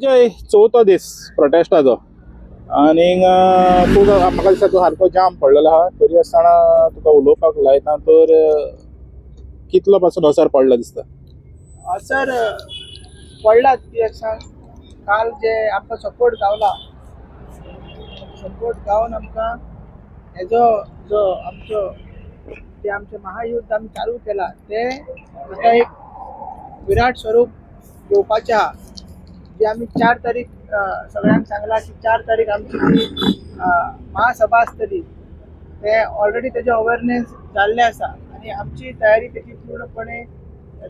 जय चवथो दीस प्रोटेस्टाचो आनी तूं म्हाका दिसता तूं सारको जाम पडलेलो आहा तरी आसतना तुका उलोवपाक लायता तर कितलो पासून असर पडला दिसता? असर पडलाच कित्याक सांग काल जे आमकां सपोर्ट गावला सपोर्ट गावन आमकां हेजो जो आमचो जे आमचें महायुद्ध आमी चालू केला ते आतां एक विराट स्वरूप घेवपाचें आहा जे आमी 4 तारीख सगळ्यांक सांगला की 4 तारीख आमची जी महासभा आसतली ते ऑलरेडी तेजे अवेरनेस जाल्ले आसा आनी आमची तयारी तेजी पूर्णपणे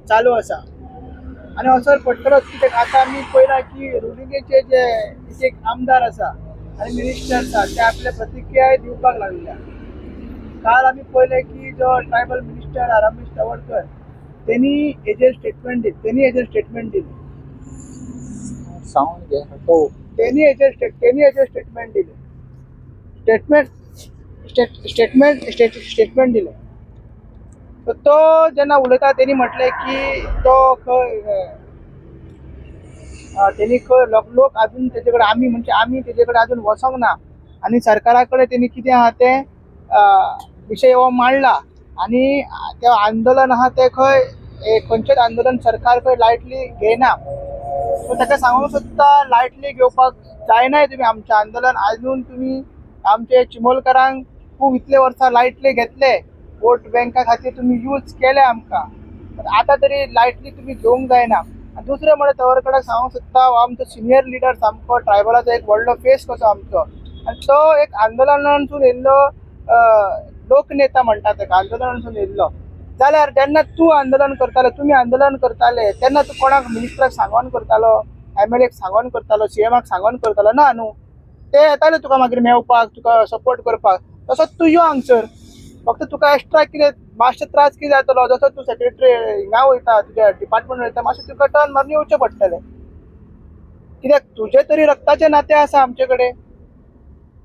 चालू आसा आनी असर पडटलोच कित्याक आतां आमी पळयला की रुलिंगेचे जे एक आमदार आसा आनी मिनिस्टर्स आसा ते आपले प्रतिक्रिया दिवपाक लागल्या. काल आमी पळयलें की जो ट्रायबल मिनिस्टर रमेश तवडकर त्यांनी हेजेर स्टेटमेंट दिली साऊंड घे तो त्यांनी हेजेर स्टेटमेंट दिले स्टेटमेंट दिले. तर तो जेन्ना उलयता त्यांनी म्हटलें की तो त्यांनी लोक अजून तेजे कडेन आमी तेजे कडेन अजून वचोंक ना आनी सरकारा कडेन त्यांनी कितें आहा ते विशय हो मांडला आनी ते आंदोलन आहा ते खंयचेच आंदोलन सरकार लायटली घेयना. सो ताका सांगूंक सोदता लायटली घेवपाक जायनाय तुम्ही आमचें आंदोलन अजून तुम्ही आमचे चिमोलकारांक खूब इतले वर्सां लायटली घेतले वोट बँका खातीर तुम्ही यूज केले आमकां आतां तरी लायटली तुम्ही घेवंक जायना. आनी दुसरें म्हळ्यार तवडकराक सांगूंक सोदता हो आमचो सिनियर लिडर सामको ट्रायबलाचो एक व्हडलो फेस कसो आमचो आनी तो एक आंदोलनांतून येयल्लो लोकनेता म्हणटा ताका आंदोलनांतून येयल्लो जाल्यार जेन्ना तूं आंदोलन करताले तुमी आंदोलन करताले तेन्ना तूं कोणाक मिनिस्टराक सांगोन करतालो MLAक सांगोन करतालो CMाक सांगोन करतालो ना न्हू. ते येताले तुका मागीर मेवपाक तुका सपोर्ट करपाक तसोच तूं यो हांगसर फक्त तुका एक्स्ट्रा कितें मातशे त्रास कितें जातलो जसो तूं सेक्रेटरी हिंगा वयता तुज्या डिपार्टमेंट वयता मातशें तुका टर्न मारून येवचें पडटलें कित्याक तुजें तरी रक्ताचें नातें आसा आमचे कडेन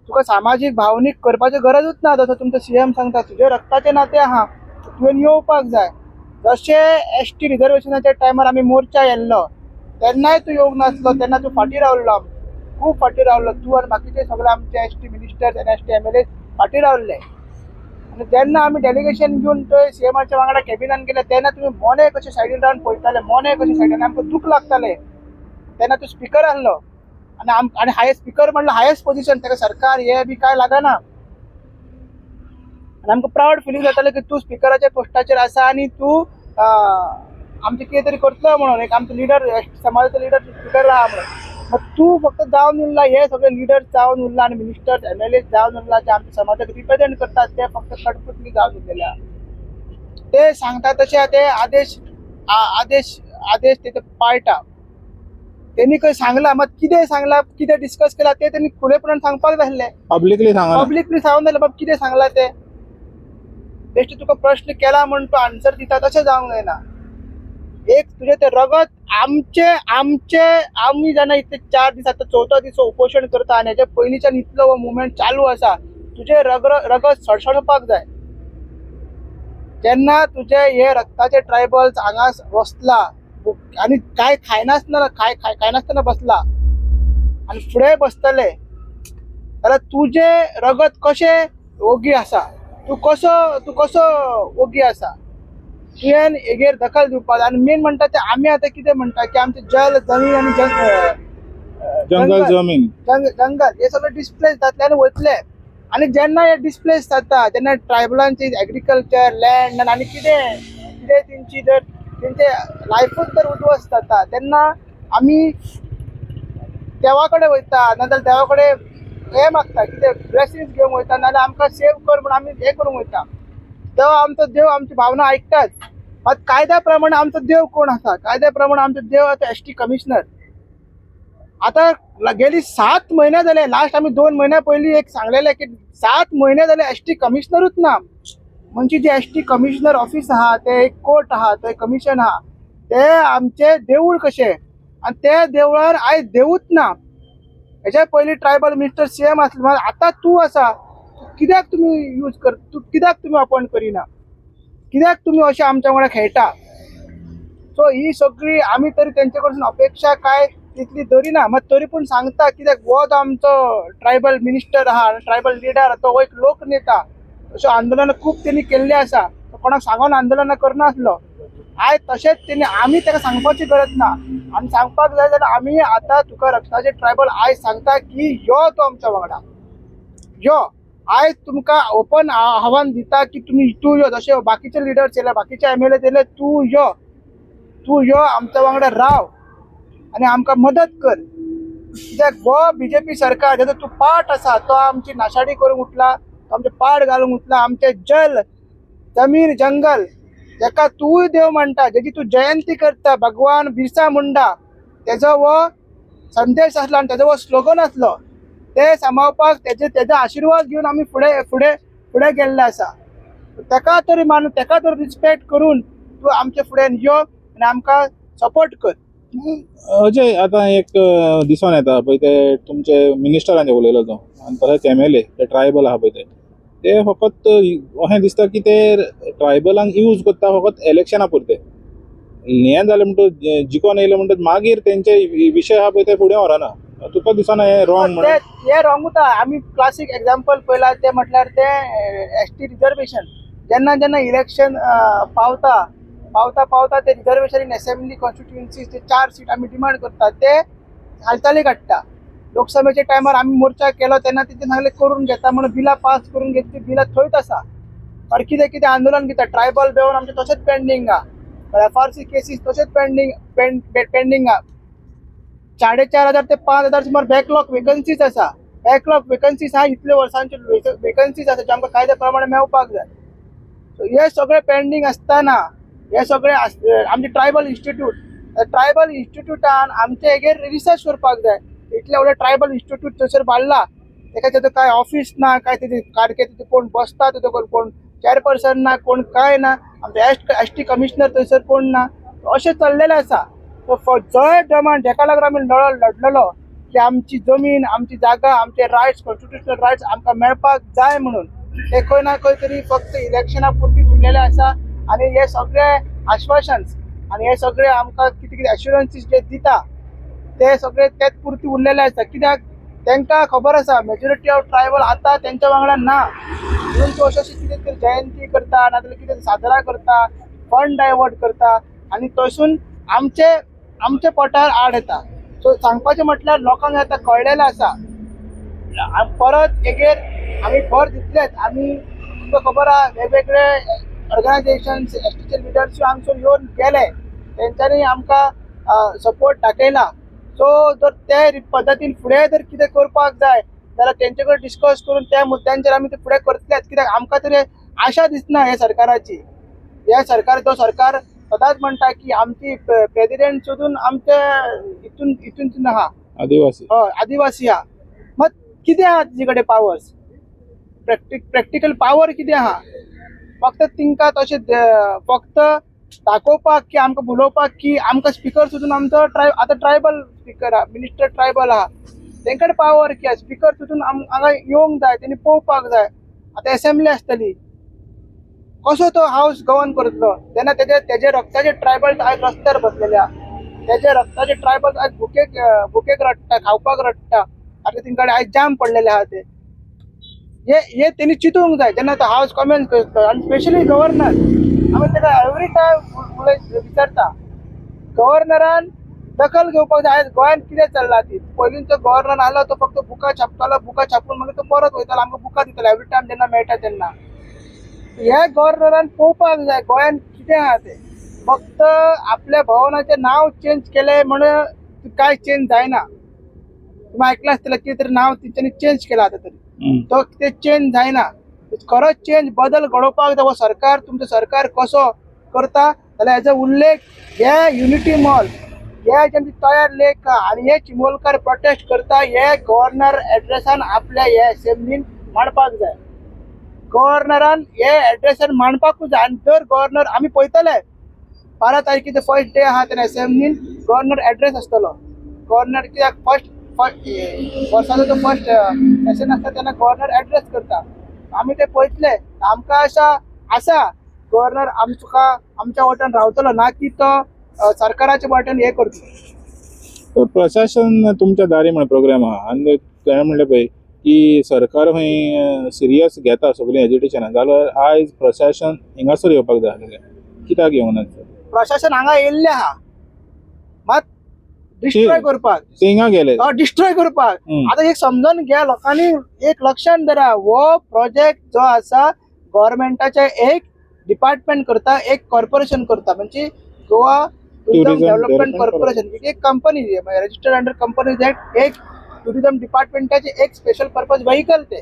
तुका सामाजीक भावनीक करपाची गरजूच ना जसो तुमचो CM सांगता तुजें रक्ताचें नातें आहा तुवें येवपाक जाय. जशें ST रिजर्वेशनाच्या टायमार आमी मोर्चा येल्लो तेन्नाय तूं येवंक नासलो तेन्ना तूं फाटीं रावल्लो खूब फाटीं रावल्लो तूं आनी बाकीचे सगळे आमचे ST मिनिस्टर्स आनी ST MLA फाटीं रावल्ले. आनी जेन्ना आमी डेलिगेशन घेवन थंय CMच्या वांगडा कॅबिनान गेले तेन्ना तुमी मोने कशे सायडीन रावन पळयताले मोने कशे सायडीन आमकां दूख लागतालें तेन्ना तूं स्पिकर आहलो आनी हायस्ट स्पिकर म्हणल्यार हायस्ट पोजिशन ताका सरकार हे बी कांय लागना आनी आमकां प्रावड फिलींग जातालें की तूं स्पिकराच्या पोस्टाचेर आसा आनी तूं आमचें कितें तरी करतलो म्हणून एक आमचो लिडर समाजाचो लिडर स्पिकर आहा म्हणून मग तूं फक्त जावन उरला हे सगळे लिडर्स जावन उरला आनी मिनिस्टर्स MLA जावन उरला जे आमच्या समाजाक रिप्रेझेंट करतात ते फक्त कटपुतली जावन उरलेले आहा. ते सांगता तशें ते आदेश ते पाळटा. त्यांनी खंय सांगला मात कितें सांगला कितें डिस्कस केला ते त्यांनी खुलेपणान सांगपाक जाय आसलें पब्लिकली सांगला पब्लिकली सांगून जाल्यार बाबा कितें सांगला ते बेश्टी तुका प्रश्न केला म्हणून तूं आन्सर दिता तशें जावंक जायना. एक तुजें तें रगत आमी जेन्ना इतले 4 दीस आतां चवथो दीस उपोशण करता आनी हेच्या पयलींच्यान इतलो हो मुवमेंट चालू आसा तुजें रगत सडसडपाक जाय. जेन्ना तुजे हे रक्ताचे ट्रायबल्स हांगा बसला आनी काय खायनासतना बसला आनी फुडें बसतले जाल्यार तुजें रगत कशें ओगी आसा तूं कसो ओगी आसा तुवें हेजेर दखल दिवपाक आनी मेन म्हणटा ते आमी आतां कितें म्हणटा की आमचे जल जमीन आनी जंगल जमीन जंगल हे सगळे डिस्प्लेस जातले आनी वयतले आनी जेन्ना हे डिस्प्लेस जाता जेन्ना ट्रायबलांची एग्रीकल्चर लँड आनी कितें तेंचे लायफूच जर उद्ध्वस्त जाता तेन्ना आमी देवा कडेन वयता नाजाल्यार देवा कडेन हे मागता कितें ब्लेसिंग्स घेवंक वयता नाजाल्यार आमकां सेव कर म्हणून आमी हे करूंक वयता. देव आमची भावना आयकतात मात कायद्या प्रमाणे आमचो देव कोण आसा कायद्या प्रमाणे आमचो देव आतां ST कमिशनर. आतां गेली 7 म्हयने जाले लास्ट आमी 2 म्हयन्या पयलीं एक सांगलेलें की 7 म्हयने जाले ST कमिशनरूच ना. म्हणजे जे ST कमिशनर ऑफिस आहा ते एक कोर्ट आहा थंय कमिशन आहा ते आमचे देवूळ कशें आनी ते देवळार आयज देवूच ना. हेच्या पयलीं ट्रायबल मिनिस्टर CM आसलो आतां तूं आसा कित्याक तुमी यूज कर कित्याक तुमी अपॉयंट करिना कित्याक तुमी अशें आमच्या वांगडा खेळटा. सो ही सगळी आमी तरी तेंचे कडसून अपेक्षा काय तितली दरी ना मग तरी पूण सांगता कित्याक हो जो आमचो ट्रायबल मिनिस्टर आहा ट्रायबल लिडर तो हो एक लोकनेता अशो आंदोलनां खूब तेणी केल्ले आसा तो कोणाक सांगून आंदोलनां करनासलो आयज तशेंच तेणी आमी ताका सांगपाची गरज ना आमी सांगपाक जाय जाल्यार आमी आतां तुका रक्ताचे ट्रायबल आयज सांगता की यो तो आमच्या वांगडा यो आयज तुमकां ओपन आव्हान दिता की तुमी तूं यो जशे बाकीचे लिडर्स येयले बाकीचे MLA येयले तूं यो आमच्या वांगडा राव आनी आमकां मदत कर कित्याक हो BJP सरकार जेजो तूं पार्ट आसा तो आमची नाशाडी करूंक उठला तो आमचे पाड घालूंक उठला आमचे जल जमीन जंगल जेका तूंय देव म्हणटा जेची तूं जयंती करता भगवान बिरसा मुंडा तेजो हो संदेश आसलो आनी तेजो हो स्लोगन आसलो ते सांबाळपाक तेजे आशिर्वाद घेवन आमी फुडें गेल्ले आसा तेका तरी मानून तेका तरी रिस्पेक्ट करून तूं आमचे फुडें यो आनी आमकां सपोर्ट कर अजय आता एक दिसून येता पळय ते तुमचे मिनिस्टरांचे उलयलो तो आनी तशेंच MLA ते ट्रायबल आहा पळय ते फकत अशें दिसता की ते ट्रायबलांक यूज करता फकत इलेक्शना पुरते हें जालें म्हणटच जिखोन येयलें म्हणटच मागीर तेंचे विशय आहा पळय ते फुडें व्हरना तुका दिसना हें रॉंग म्हणून हे रॉंगूच आहा आमी क्लासीक एग्जाम्पल पळयला ते म्हटल्यार ते ST रिजर्वेशन जेन्ना इलेक्शन पावता ते रिजर्वेशन इन असेंब्ली कॉन्स्टिट्युएन्सी ते 4 सीट आमी डिमांड करता ते हालचाली काडटा लोकसभेच्या टायमार आमी मोर्चा केलो तेन्ना तिथे सांगले करून घेता म्हणून बिलां पास करून घेतली बिलां थंयच आसा पर कितें आंदोलन घेता ट्रायबल बेवन आमचे तशेंच पेंडींग आहा FRC केसीस तशेंच पेंडींग आहा 4,500 ते 5,000 सुमार बॅकलॉग वेकन्सीज आसा बॅकलॉग वेकन्सीज आहा इतले वर्सांचे वेकन्सीज आसा जे आमकां कायद्या प्रमाणे मेळपाक जाय हे सगळे पेंडींग आसतना हे सगळे आमचे ट्रायबल इन्स्टिट्यूटान आमचे हेजेर रिसर्च करपाक जाय इतले व्हडले ट्रायबल इन्स्टिट्यूट थंयसर बांदला तेका काय ऑफिस ना काय तेजे सारके तिथे कोण बसता तिथे कोण चेअरपर्सन ना कोण काय ना आमचे ST कमिशनर थंयसर कोण ना अशें चल्लेलें आसा जय डिमांड जेका लागून आमी लढलेलो की आमची जमीन आमची जागा आमचे रायट्स कॉन्स्टिट्युशनल रायट्स आमकां मेळपाक जाय म्हणून ते खंय ना खंय तरी फक्त इलेक्शना पुरती उरलेले आसा आनी हे सगळे आश्वासन्स आनी हे सगळे आमकां कितें एश्युरन्सीस जे दिता ते सगळे तेच पुरती उरलेले आसा कित्याक तांकां खबर आसा मेजॉरिटी ऑफ ट्रायबल आतां तेंच्या वांगडा ना म्हणून तूं अशी कितें तरी जयंती करता नाजाल्यार कितें साजरा करता फंड डायवर्ट करता आनी थंयसून आमचे पोटार आड येता सो सांगपाचें म्हटल्यार लोकांक आतां कळलेलें आसा परत एगेर आमी भर दितलेच आमी तुका खबर आहा वेगवेगळे ऑर्गनायजेशन्स STचे लिडर्स हांगसर येवन गेले तेंच्यांनी आमकां सपोर्ट दाखयला सो जर ते पद्दतीन फुडें जर कितें करपाक जाय जाल्यार तेंचे कडेन डिस्कस करून त्या मुद्द्यांचेर आमी ते फुडें करतलेच कित्याक आमकां तरी आशा दिसना हे सरकाराची हे सरकार जो सरकार सदांच म्हणटा की आमची प्रेसिडेंट सोडून आमचे हितून आहा आदिवासी आहा मग कितें आहा तिचे कडेन पावर्स प्रॅक्टिकल पावर कितें आहा फक्त तिंका तशें फक्त दाखोवपाक की आमकां उलोवपाक की आमकां स्पिकर सोडून आमचो आतां ट्रायबल स्पिकर आहा मिनिस्टर ट्रायबल आहा तेंकडे पावर की स्पिकर सोडून हांगा येवंक जाय तेणी पळोवपाक जाय आतां असेंब्ली आसतली कसो तो हाऊस गवर्न करतलो तेन्ना तेजे रक्ताचे ट्रायबल आयज रस्त्यार बसलेले आहा तेजे रक्ताचे ट्रायबल आयज भुकेक रडटा खावपाक रडटा आतां तेंकडे आयज जाम पडलेले आहा ते हे तेणी चिंतूंक जाय जेन्ना तो हाऊस कमेंट करतलो आनी स्पेशली गव्हर्नर आमी तेका एवरी टायम विचारता गव्हर्नरान दखल घेवपाक जाय आयज गोंयांत कितें चल्ला ती पयलींचो गव्हर्नर आसलो तो फक्त बुकां छापतालो बुकां छापून मागीर तो परत वयतालो आमकां बुकां दितालो एवरी टायम जेन्ना मेळटा तेन्ना ह्या गव्हर्नरान पळोवपाक जाय गोंयांत कितें आहा ते फक्त आपल्या भवनाचें नांव चेंज केलें म्हणून कांय चेंज जायना तुम्ही आयकलां आसतलें कितें तरी नांव तेंच्यांनी चेंज केलां आतां तरी तो ते चेंज जायना खरोच चेंज बदल घडोवपाक जाय हो सरकार तुमचो सरकार कसो करता जाल्यार हेजो उल्लेख हे युनिटी मॉल हे जेन्ना तयार लेख आनी हे चिमोलकार प्रोटेस्ट करता हे गव्हर्नर एड्रेसान आपल्या हे असेंब्लीन मांडपाक जाय गव्हर्नरान हे एड्रेसान मांडपाकूच जाय आनी जर गव्हर्नर आमी पळयतले 12 तारखेचो फर्स्ट डे आहा तेन्ना असेंब्लीन गव्हर्नर एड्रेस आसतलो गव्हर्नर कित्याक फर्स्ट वर्साचो जो फर्स्ट सेशन आसता तेन्ना गव्हर्नर एड्रेस करता आमी ते पळयतले आमकां आसा गव्हर्नर आमच्या वाटेन रावतलो ना की तो सरकाराच्या वाटेन हे करतलो प्रशासन तुमच्या दारी म्हण प्रोग्राम आहा आनी ताणें म्हणलें पळय की सरकार खंय सिरियस घेता सगळीं एज्युकेशनां जाल्यार आयज प्रशासन हिंगासर येवपाक जाय आसलें कित्याक येवना प्रशासन हांगा येयल्ले आहा मात डिस्ट्रॉय करपाक ते हिंगा गेले डिस्ट्रॉय करपाक आता एक समजून घ्या लोकांनी एक लक्षात धरा वो प्रोजेक्ट जो आसा गव्हर्नमेंटाचे एक डिपार्टमेंट करता एक कॉर्पोरेशन करता म्हणजे गोवा टुरिझम डेव्हलपमेंट कॉर्पोरेशन एक company registered under companies act एक टुरिझम डिपार्टमेंटाचे एक स्पेशल पर्पज व्हेकल ते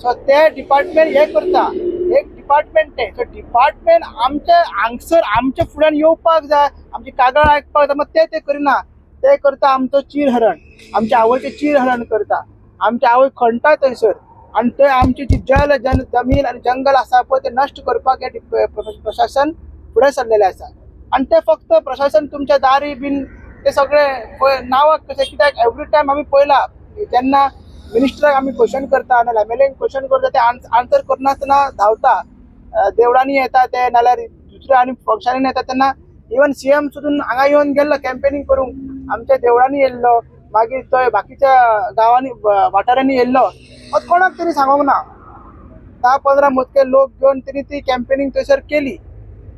सो ते डिपार्टमेंट हे करता एक डिपार्टमेंट ते सो डिपार्टमेंट आमच्या हांगसर आमच्या फुड्यान येवपाक जाय आमची कागाळ आयकपाक जाय मग ते करिना ते करता आमचो चिरहरण आमच्या आवयचे चिरहरण करता आमच्या आवय खणटा थंयसर आणि ते आमची जी जमीन आणि जंगल आसा पळय ते नष्ट करपाक हे प्रशासन फुडें सरलेले आसा आणि ते फक्त प्रशासन तुमच्या दारी बीन ते सगळे नावाक कशें कित्याक एवरी टायम आमी पळयला जेन्ना मिनिस्टराक आमी क्वेश्चन करता नाल्यार एमएलएक क्वेश्चन करता ते आन्सर करनासतना धांवता देवळांनी येता ते नाल्यार दुसऱ्या आनी फंक्शनांनी येता तेन्ना इवन सीएम सुद्दां हांगा येवन गेल्लो कॅम्पेनिंग करूंक आमच्या देवळांनी येयल्लो मागीर थंय बाकीच्या गांवांनी वाठारांनी येयल्लो कोणाक तरी सांगूंक ना 10-15 मोजके लोक घेवन तरी ती कॅम्पेनिंग थंयसर केली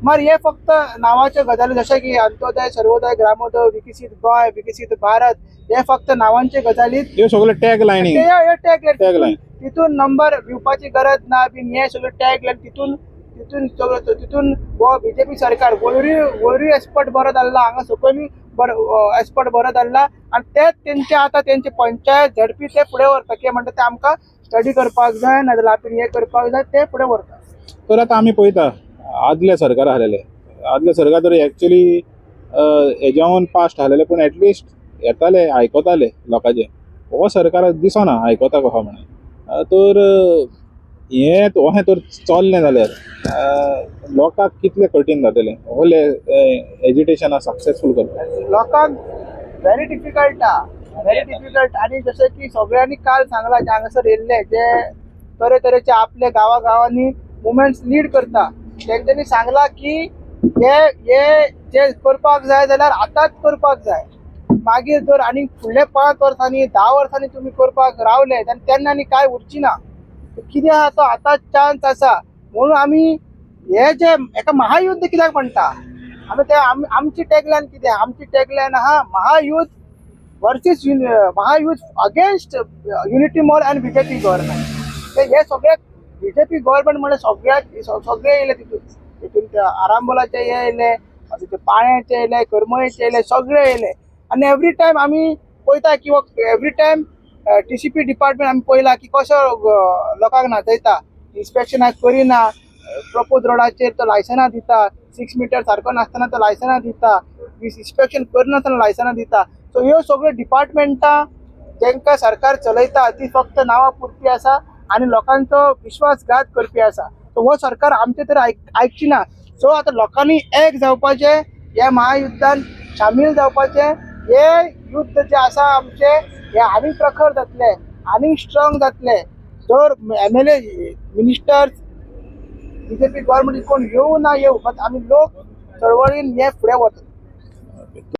मार हे फक्त नांवाच्यो गजाली जशें की अंत्योदय सर्वोदय ग्रामोदय विकसीत गोंय विकसीत भारत हे फक्त नांवांचे गजालीत ह्यो सगळे टॅग लायनी टॅग लायन तितून नंबर भिवपाची गरज ना बीन हे सगळे टॅग लायन तितून हो बीजेपी सरकार वयरूय एक्सपर्ट बरो जाल्ला हांगा सकयली एक्सपर्ट बरो जाल्ला आणि तेच तेंचे आतां तेंचे पंचायत झडपी ते फुडें व्हरता कितें म्हणटा ते आमकां स्टडी करपाक जाय नाजाल्यार आपण हे करपाक जाय ते फुडें व्हरता तर आतां आमी पळयता आदले सरकार आसलेले आदले सरकार तर एक्चुअली हेज्यावन पास्ट आसलेले पूण एटलिस्ट येताले आयकताले लोकांचे हो सरकार दिसना आयकता कहो म्हणून तर हे तर चल्लें जाल्यार लोकांक कितलें कठीण जातलें होले एज्युकेशनाक सक्सेसफूल करपाक लोकांक व्हेरी डिफिकल्ट आणि जशें की सगळ्यांनी काल सांगला जे हांगासर येयल्ले जे तरेतरेचे आपले गांवांनी मुवमेंट्स लीड करता तेंच्यांनी सांगला की हे जे करपाक जाय जाल्यार आतांच करपाक जाय मागीर जर आनी फुडले 5 वर्सांनी 10 वर्सांनी तुमी करपाक रावले तेन्ना आनी काय उरची ना कितें आहा तो आतांच चान्स आसा म्हणून आमी हे जे एका महायुद्ध कित्याक म्हणटा आमी ते आमची टॅगलायन कितें आमची टॅगलायन आहा महायुद्ध वर्सीस महायुद्ध अगेन्स्ट युनिटी मॉल आनी बीजेपी गव्हर्नमेंट हे सगळे बीजेपी गव्हर्नमेंट म्हणजे सगळे येयले तितून ते आरांबोलाचे येयले ते पाळ्याचे येयले करमळेचे येयले सगळे येयले आणि एवरी टायम आमी पळयता की एवरी टायम टीसीपी डिपार्टमेंट आमी पळयला की कसो लोकांक नाचयता इन्स्पेक्शनाक करिना प्रपोज रोडाचेर तो लायसनां दिता 6 मीटर सारको नासतना तो लायसनां दिता इन्स्पेक्शन करनासतना लायसनां दिता सो ह्यो सगळ्यो डिपार्टमेंटां जेंकां सरकार चलयता ती फक्त नांवां पुरती आसा आणि लोकांचो विश्वासघात करपी आसा सो हो सरकार आमचे तर आयकची ना सो आतां लोकांनी एक जावपाचे ह्या महायुद्धान शामील जावपाचे हे युद्ध जे आसा आमचे हे आनी प्रखर जातले आनी स्ट्रॉंग जातले जर एमएलए मिनिस्टर्स बीजेपी गव्हर्नमेंट कोण येऊ ना येऊ बट आमी लोक चळवळीन हे फुडें वतले